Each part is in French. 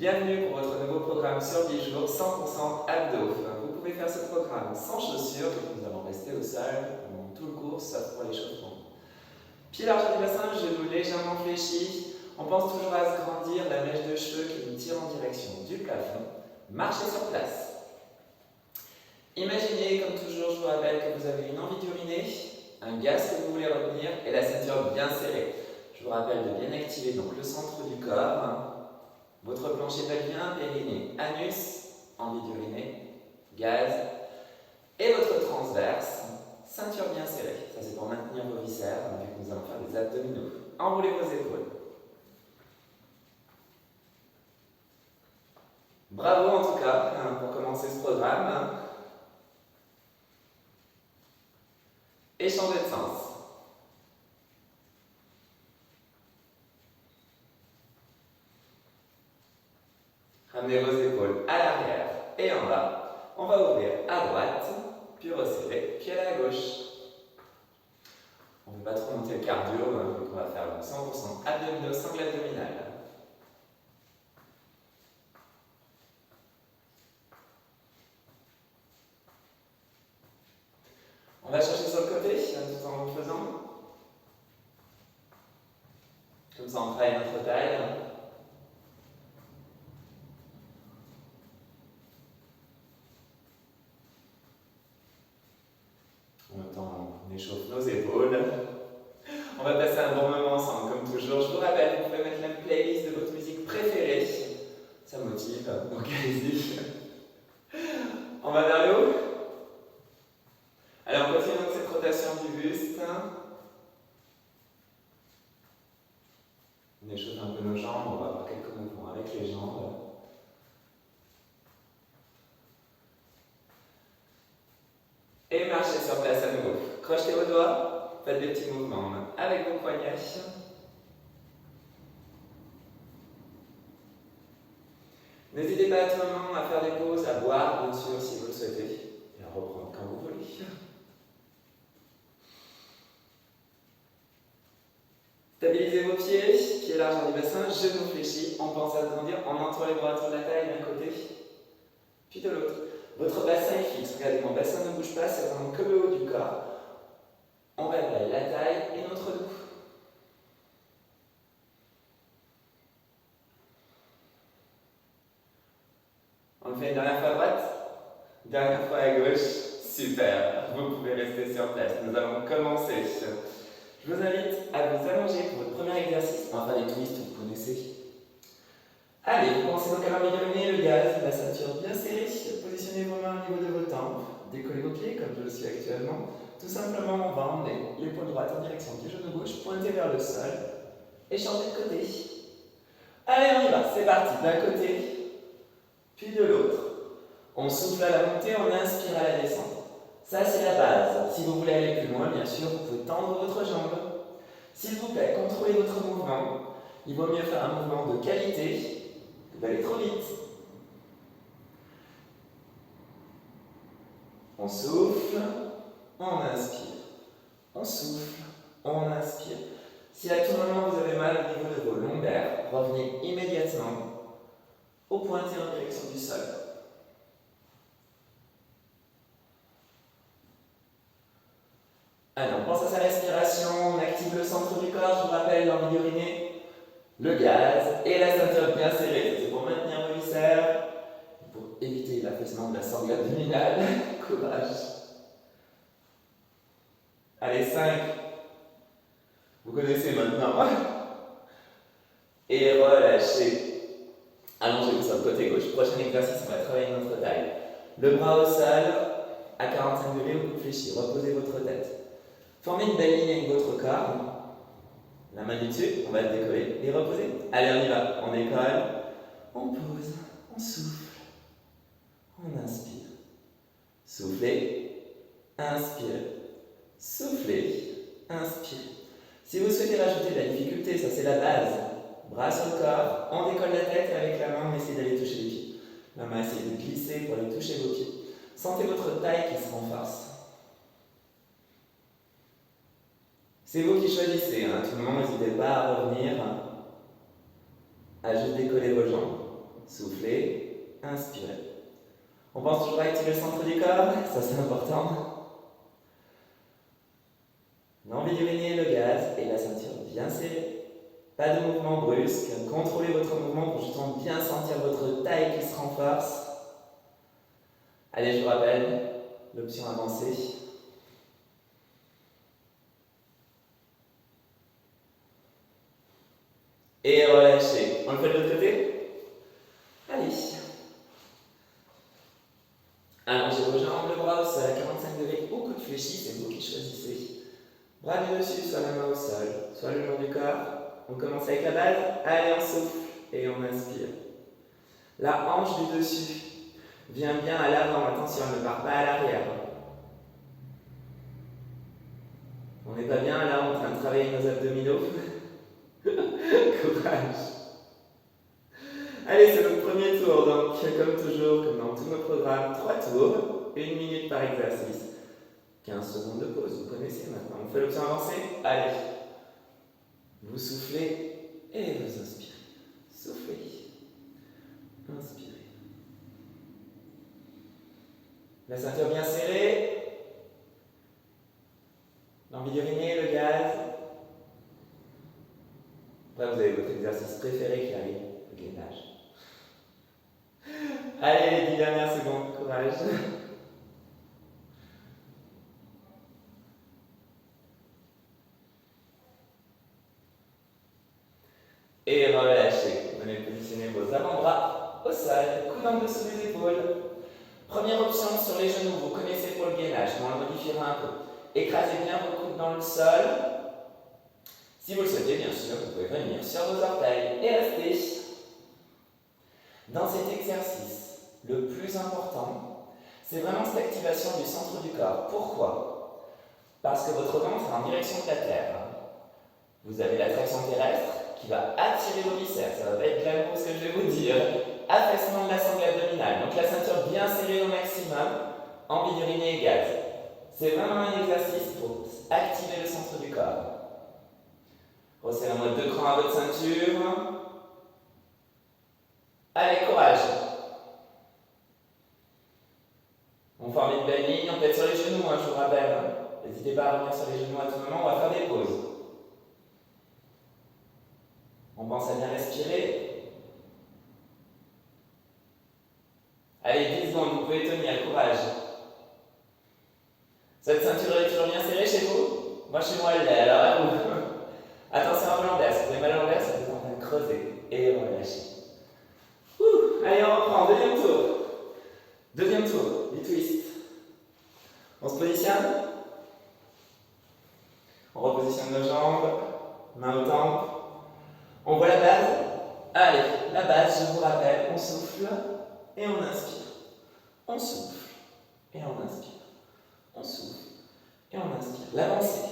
Bienvenue pour votre nouveau programme sur 10 jours 100% abdos. Vous pouvez faire ce programme sans chaussures, donc nous allons rester au sol pendant tout le cours, sauf pour l'échauffement. Pieds largeur du bassin, genoux légèrement fléchis. On pense toujours à se grandir, la mèche de cheveux qui nous tire en direction du plafond. Marchez sur place. Imaginez, comme toujours, je vous rappelle que vous avez une envie d'uriner, un gaz que vous voulez retenir et la ceinture bien serrée. Je vous rappelle de bien activer donc le centre du corps, votre plancher pelvien, périnée, anus, envie d'uriner, gaz, et votre transverse, ceinture bien serrée. Ça c'est pour maintenir vos viscères, vu que nous allons faire des abdominaux. Enroulez vos épaules. Bravo en tout cas pour commencer ce programme. Et changez de sens. Ramenez vos épaules à l'arrière et en bas. On va ouvrir à droite, puis resserrer, puis à la gauche. On ne veut pas trop monter le cardio, donc on va faire 100% abdominaux, sangle abdominale. On va chercher sur le côté, tout en le faisant. Comme ça, on travaille notre taille. En même temps, on échauffe nos épaules. On va passer un bon moment ensemble, comme toujours. Je vous rappelle, vous pouvez mettre la playlist de votre musique préférée. Ça motive, donc allez-y. On va vers le haut. Alors, on continue donc cette rotation du buste. On échauffe un peu nos jambes, on va avoir quelques mouvements avec les jambes. Et marchez sur place à nouveau. Crochetez vos doigts, faites des petits mouvements avec vos poignets. N'hésitez pas à tout moment à faire des pauses, à boire bien sûr si vous le souhaitez, et à reprendre quand vous voulez. Stabilisez vos pieds, pieds largeur du bassin, genoux fléchis. On pense à grandir, on entoure les bras autour de la taille d'un côté, puis de l'autre. Votre bassin est fixe, regardez, mon bassin ne bouge pas, c'est vraiment que le haut du corps. On va travailler la taille et notre dos. On le fait une dernière fois à droite, dernière fois à gauche. Super, vous pouvez rester sur place. Nous allons commencer. Je vous invite à vous allonger pour votre premier exercice. On va faire des twists, vous connaissez. Allez, vous commencez donc à l'environner, le gaz, la ceinture bien serrée. Positionnez vos mains au niveau de vos tempes. Décollez vos pieds comme je le suis actuellement. Tout simplement, on va emmener l'épaule droite en direction du genou gauche, pointer vers le sol et changer de côté. Allez, on y va, c'est parti. D'un côté, puis de l'autre. On souffle à la montée, on inspire à la descente. Ça, c'est la base. Si vous voulez aller plus loin, bien sûr, vous pouvez tendre votre jambe. S'il vous plaît, contrôlez votre mouvement. Il vaut mieux faire un mouvement de qualité que d'aller trop vite. On souffle, on inspire. On souffle, on inspire. Si à tout moment vous avez mal au niveau de vos lombaires, revenez immédiatement au pointé en direction du sol. Allez, on pense à sa respiration, on active le centre du corps, je vous rappelle l'envie d'uriner, le gaz et la ceinture bien serrée. C'est pour maintenir vos viscères, pour éviter l'affaissement de la sangle abdominale. Courage. Allez, 5. Vous connaissez maintenant. Et relâchez. Allongez-vous sur le côté gauche. Prochain exercice, on va travailler notre taille. Le bras au sol, à 45 degrés, au coude fléchi. Reposez votre tête. Formez une belle ligne avec votre corps. La main du dessus, on va le décoller et reposer. Allez, on y va. On décolle, on pose, on souffle, on inspire. Soufflez, inspirez. Soufflez, inspirez. Si vous souhaitez rajouter de la difficulté, ça c'est la base. Bras sur le corps, on décolle la tête et avec la main, on essaie d'aller toucher les pieds. La main essaie de glisser pour aller toucher vos pieds. Sentez votre taille qui se renforce. C'est vous qui choisissez, tout le monde, n'hésitez pas à revenir, à juste décoller vos jambes. soufflez, inspirez. On pense toujours à activer le centre du corps, ça c'est important. L'envie d'uriner, le gaz et la ceinture bien serrée. Pas de mouvement brusque, contrôlez votre mouvement pour justement bien sentir votre taille qui se renforce. Allez, je vous rappelle, l'option avancée. Et relâchez. On le fait de l'autre côté? Allez. Allongez vos jambes, le bras au sol à 45 degrés, au coude fléchi, c'est vous qui choisissez. Bras du dessus, soit la main au sol, soit le long du corps. On commence avec la base. Allez, on souffle et on inspire. La hanche du dessus vient bien à l'avant, attention, elle ne part pas à l'arrière. On n'est pas bien là en train de travailler nos abdominaux. Courage. Allez, c'est notre premier tour, donc comme toujours, comme dans tous nos programmes, 3 tours, 1 minute par exercice. 15 secondes de pause, vous connaissez maintenant. On fait l'option avancée? Allez. Vous soufflez et vous inspirez. Soufflez. Inspirez. La ceinture bien serrée. L'envie d'uriner, le gaz. Après, vous avez votre exercice préféré qui arrive, le gainage. Allez, les 10 dernières secondes, courage. Et relâchez. Vous allez positionner vos avant-bras au sol, coude en dessous des épaules. Première option sur les genoux, vous connaissez pour le gainage, mais on le modifiera un peu. Écrasez bien vos coudes dans le sol. Si vous le souhaitez, bien sûr, vous pouvez venir sur vos orteils et rester. Dans cet exercice, le plus important, c'est vraiment cette activation du centre du corps. Pourquoi? Parce que votre ventre est en direction de la terre. Vous avez l'attraction terrestre qui va attirer vos viscères. Ça va pas être glamour ce que je vais vous dire. Affaissement de la sangle abdominale. Donc la ceinture bien serrée au maximum. Envie d'uriner et gaz. C'est vraiment un exercice pour activer le centre du corps. Resserrez en mode de cran à votre ceinture. Allez, courage. On forme une belle ligne, on peut être sur les genoux, je vous rappelle. N'hésitez pas à revenir sur les genoux à tout moment, on va faire des pauses. On pense à bien respirer. Allez, 10 secondes, vous pouvez tenir, courage. Cette ceinture est toujours bien serrée chez vous? Moi, chez moi, elle l'est, alors à vous. Attention à l'envers, si vous avez mal à l'envers, ça vous est en train de creuser. Et relâchez. Allez, on reprend, deuxième tour. Deuxième tour, du twist. On se positionne. On repositionne nos jambes, main au temple. On voit la base. Allez, la base, je vous rappelle, on souffle et on inspire. On souffle et on inspire. On souffle et on inspire. L'avancée.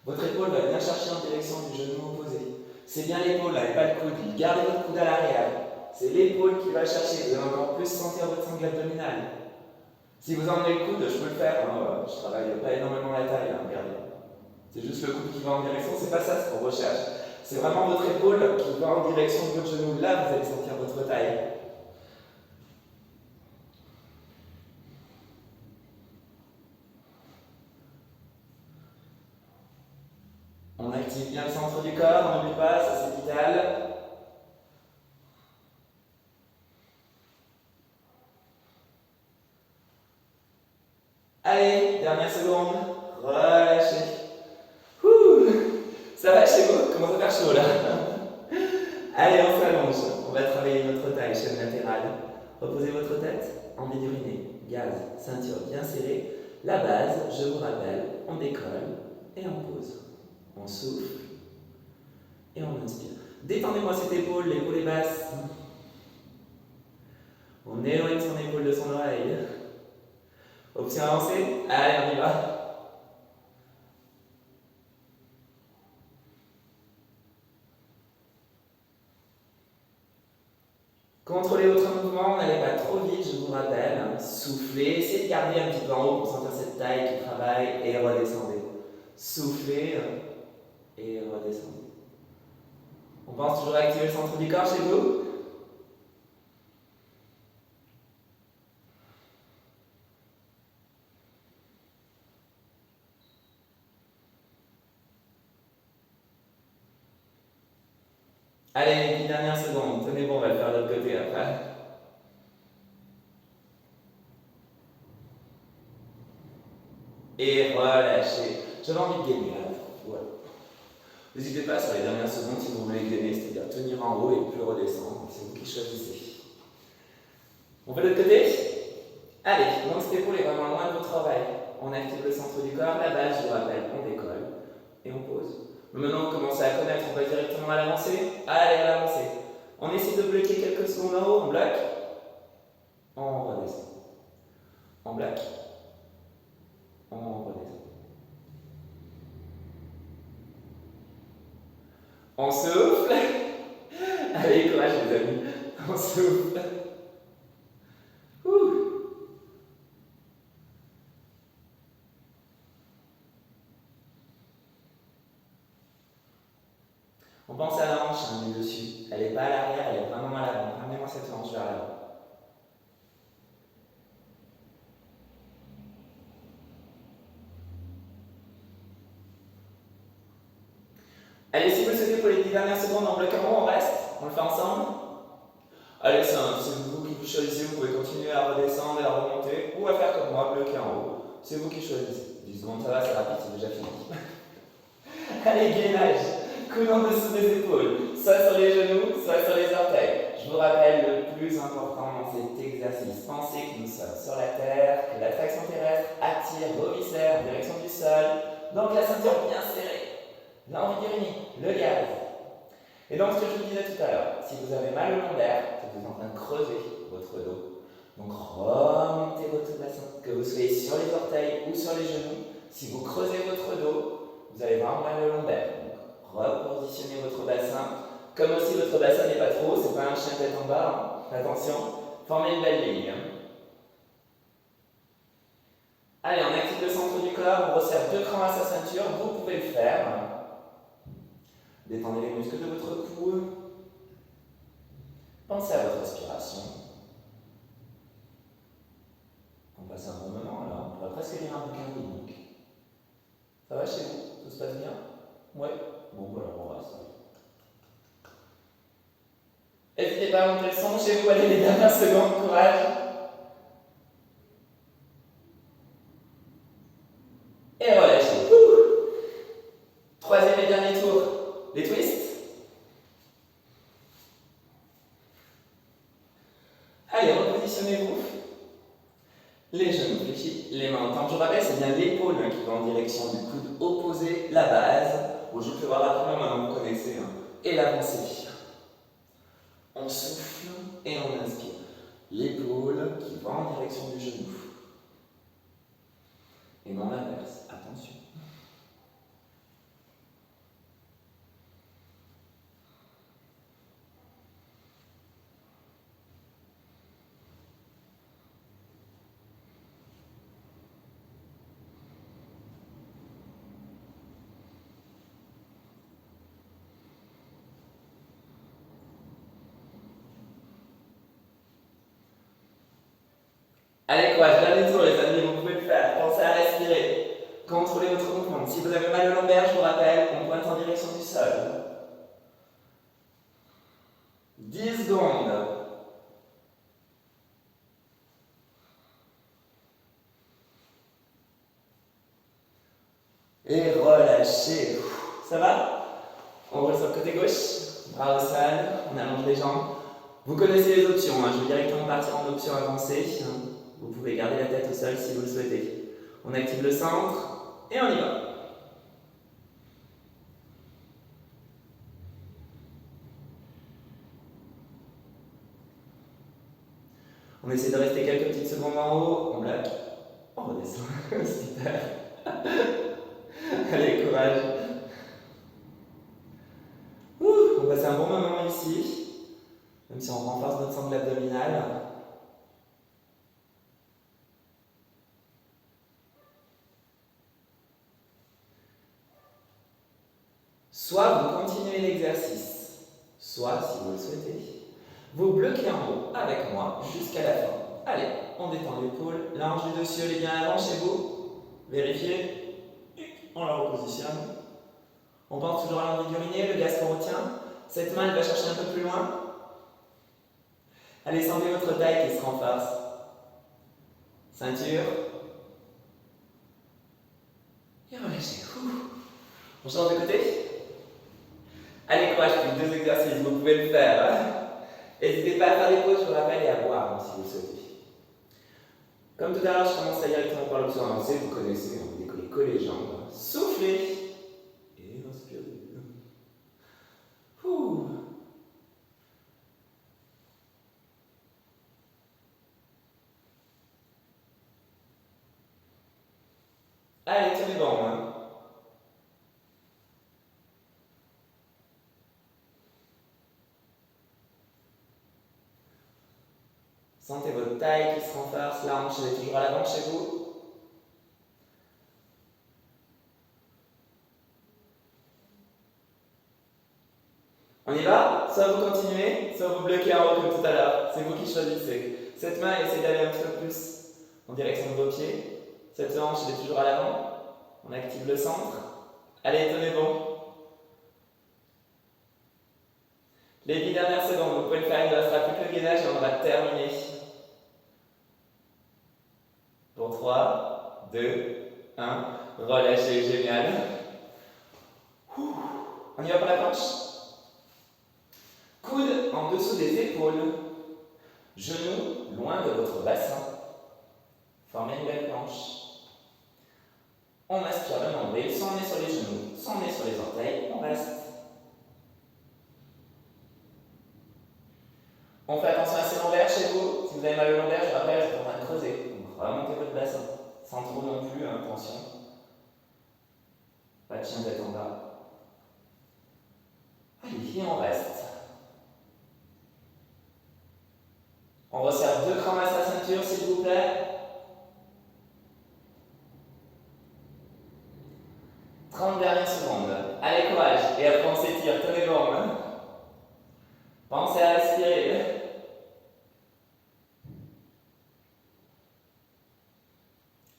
Votre épaule va bien chercher en direction du genou opposé. C'est bien l'épaule là et pas le coude. Gardez votre coude à l'arrière. C'est l'épaule qui va chercher. Vous allez encore plus sentir votre sangle abdominale. Si vous emmenez le coude, je peux le faire. Je travaille pas énormément la taille, regardez. C'est juste le coude qui va en direction. C'est pas ça ce qu'on recherche. C'est vraiment votre épaule qui va en direction de votre genou. Là, vous allez sentir votre taille. On active bien le centre du corps, on n'oublie pas, ça c'est vital. Allez, dernière seconde, relâchez. Ça va chez vous? Commence à faire chaud là. Allez, on s'allonge. On va travailler notre taille, chaîne latérale. Reposez votre tête, envie d'uriner, gaz, ceinture bien serrée. La base, je vous rappelle, on décolle et on pose. On souffle et on inspire. Détendez-moi cette épaule, l'épaule est basse. On éloigne son épaule de son oreille. Option avancée. Allez, on y va. Contrôlez votre mouvement, n'allez pas trop vite, je vous rappelle. Soufflez, essayez de garder un petit peu en haut pour sentir cette taille qui travaille et redescendez. Soufflez et redescendez. On pense toujours à activer le centre du corps chez vous? Allez, les 10 dernières secondes. Tenez bon, on va le faire de l'autre côté après. Et relâchez. J'avais envie de gainer là. Voilà. N'hésitez pas sur les dernières secondes si vous voulez gainer, c'est-à-dire tenir en haut et plus redescendre. C'est vous qui choisissez. On fait de l'autre côté? Allez, donc cette épaule est vraiment loin de votre oreille. On active le centre du corps, la base, je vous rappelle, on décolle et on pose. Maintenant, vous commencez à connaître, on va directement à l'avancée. Allez, à l'avancée. On essaie de bloquer quelques secondes en haut, on bloque. On redescend. On bloque. On redescend. On souffle. Allez, courage les amis. On souffle. Ouh. On pense à la hanche, hein, du dessus. Elle n'est pas à l'arrière, elle est vraiment à l'avant. Ramenez-moi cette hanche vers l'avant. Allez, si vous le souhaitez pour les 10 dernières secondes, on bloque en haut, on reste. On le fait ensemble. Allez, c'est vous qui vous choisissez, vous pouvez continuer à redescendre et à remonter, ou à faire comme moi, bloquer en haut. C'est vous qui choisissez. 10 secondes, ça va, c'est rapide, c'est déjà fini. Allez, gainage. Coude en dessous des épaules, soit sur les genoux, soit sur les orteils. Je vous rappelle le plus important dans cet exercice. Pensez que nous sommes sur la terre, que l'attraction terrestre attire vos viscères en direction du sol, donc la ceinture bien serrée, l'envie d'uriner, le gaz. Et donc ce que je vous disais tout à l'heure, si vous avez mal au lombaire, c'est que vous êtes en train de creuser votre dos. Donc remontez votre bassin, que vous soyez sur les orteils ou sur les genoux. Si vous creusez votre dos, vous allez vraiment mal au lombaire. Repositionnez votre bassin. Comme aussi votre bassin n'est pas trop haut, c'est pas un chien tête en bas, hein. Attention, formez une belle ligne. Allez, on active le centre du corps, on resserre 2 crans à sa ceinture, vous pouvez le faire. Détendez les muscles de votre cou. Pensez à votre respiration. On passe un bon moment alors, on pourrait presque lire un bouquin biblique. Ça va chez vous? Tout se passe bien? Ouais. Bon, voilà, on reste. N'hésitez pas à monter le son chez vous, allez les dernières secondes, courage. Et relâchez. Troisième et dernier tour, les twists. Allez, repositionnez-vous. Les genoux fléchis, les mains en temps. Je vous rappelle, c'est bien l'épaule qui va en direction du coude opposé, la base. Bon, je vous fais voir rapidement, maintenant vous connaissez. Hein. Et l'avancée. On souffle et on inspire. L'épaule qui va en direction du genou. Et non l'inverse, attention. Allez, courage, dernier tour les amis, vous pouvez le faire. Pensez à respirer. Contrôlez votre mouvement. Si vous avez mal au lombaire, je vous rappelle, on pointe en direction du sol. 10 secondes. Et relâchez. Ça va? On roule sur le côté gauche. Bras au sol, on allonge les jambes. Vous connaissez les options, hein. Je vais directement partir en option avancée. Vous pouvez garder la tête au sol si vous le souhaitez. On active le centre et on y va. On essaie de rester quelques petites secondes en haut, on bloque, on redescend. Super. Allez, courage. On passe un bon moment ici, même si on renforce notre sangle abdominale. Soit vous continuez l'exercice, soit, si vous le souhaitez, vous bloquez en haut avec moi jusqu'à la fin. Allez, on détend l'épaule, la hanche du dessus, elle est bien avant chez vous. Vérifiez, on la repositionne. On pense toujours à l'envie d'uriner, le gaz qu'on retient. Cette main, elle va chercher un peu plus loin. Allez, sentez votre taille qui se renforce. Ceinture. Et relâchez. On change de côté. Allez, courage, plus que 2 exercices, vous pouvez le faire. N'hésitez pas à faire des pauses, je vous rappelle, et à boire si vous le souhaitez. Comme tout à l'heure, je commence directement par l'option avancée, vous connaissez, vous décollez les jambes. Soufflez. Et inspirez. Allez, tenez bon. Sentez votre taille qui se renforce, la hanche elle est toujours à l'avant chez vous. On y va? Soit vous continuez, soit vous bloquez en haut comme tout à l'heure. C'est vous qui choisissez. Cette main, essayez d'aller un petit peu plus en direction de vos pieds. Cette hanche elle est toujours à l'avant. On active le centre. Allez, tenez bon. Les 10 dernières secondes, vous pouvez le faire, il ne restera plus que le gainage et on va terminer. Pour 3, 2, 1, relâchez, génial. On y va pour la planche. Coude en dessous des épaules. Genoux loin de votre bassin. Formez une belle planche. On aspire le nombril, soit on est sur les genoux, soit on est sur les orteils, on reste. On fait attention à ces lombaires chez vous. Si vous avez mal au lombaire, je rappelle, vous êtes en train de creuser. Donc remontez votre bassin, sans trop non plus, attention. Pas de chien tête en bas. Allez, et on reste. On resserre 2 crans à sa ceinture, s'il vous plaît. 30 dernières secondes. Allez, courage. Et après, on s'étire. Tenez bon. Pensez à respirer.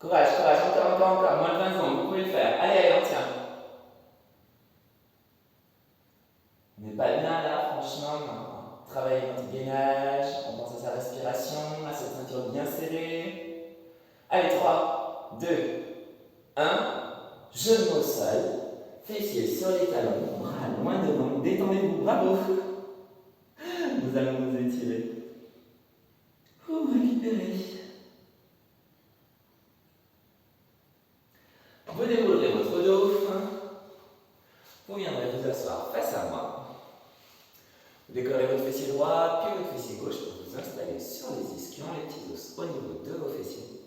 Courage, courage. Encore. Moins de 20 secondes. Vous pouvez le faire. Allez, on tient. On n'est pas bien là, franchement. Travaillez notre gainage. On pense à sa respiration, à cette ceinture bien serrée. Allez, 3, 2, 1. Genoux au sol, fessiers sur les talons, bras loin devant, détendez-vous, bravo. Nous allons nous étirer. Récupérez. Vous déroulerez votre dos. Vous viendrez vous asseoir face à moi. Vous décorez votre fessier droit, puis votre fessier gauche pour vous installer sur les ischions, les petits os au niveau de vos fessiers.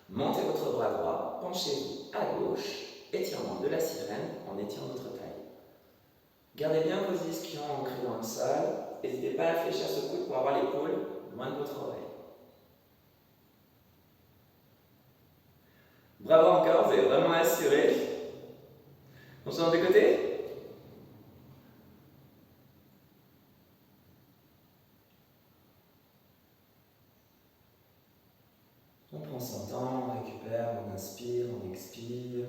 Montez votre bras droit, penchez-vous à gauche. Étirement de la sirène en étirant votre taille. Gardez bien vos ischions ancrés dans le sol. N'hésitez pas à fléchir ce coude pour avoir l'épaule loin de votre oreille. Bravo encore, vous êtes vraiment assuré. On change de côté. On prend son temps, on récupère, on inspire, on expire.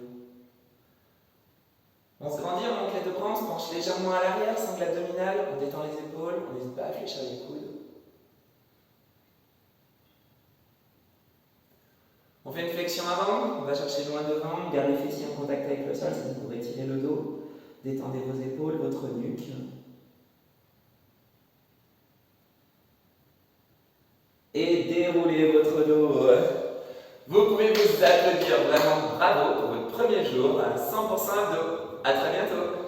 On se grandit en enquête de bras, on se penche légèrement à l'arrière, sangle abdominale, on détend les épaules, on n'hésite pas à fléchir les coudes. On fait une flexion avant, on va chercher loin devant, on garde les fessiers en contact avec le sol, ça vous pourrez tirer le dos. Détendez vos épaules, votre nuque. Et déroulez votre dos. Vous pouvez vous applaudir, vraiment bravo pour votre premier jour à 100% abdos. À très bientôt.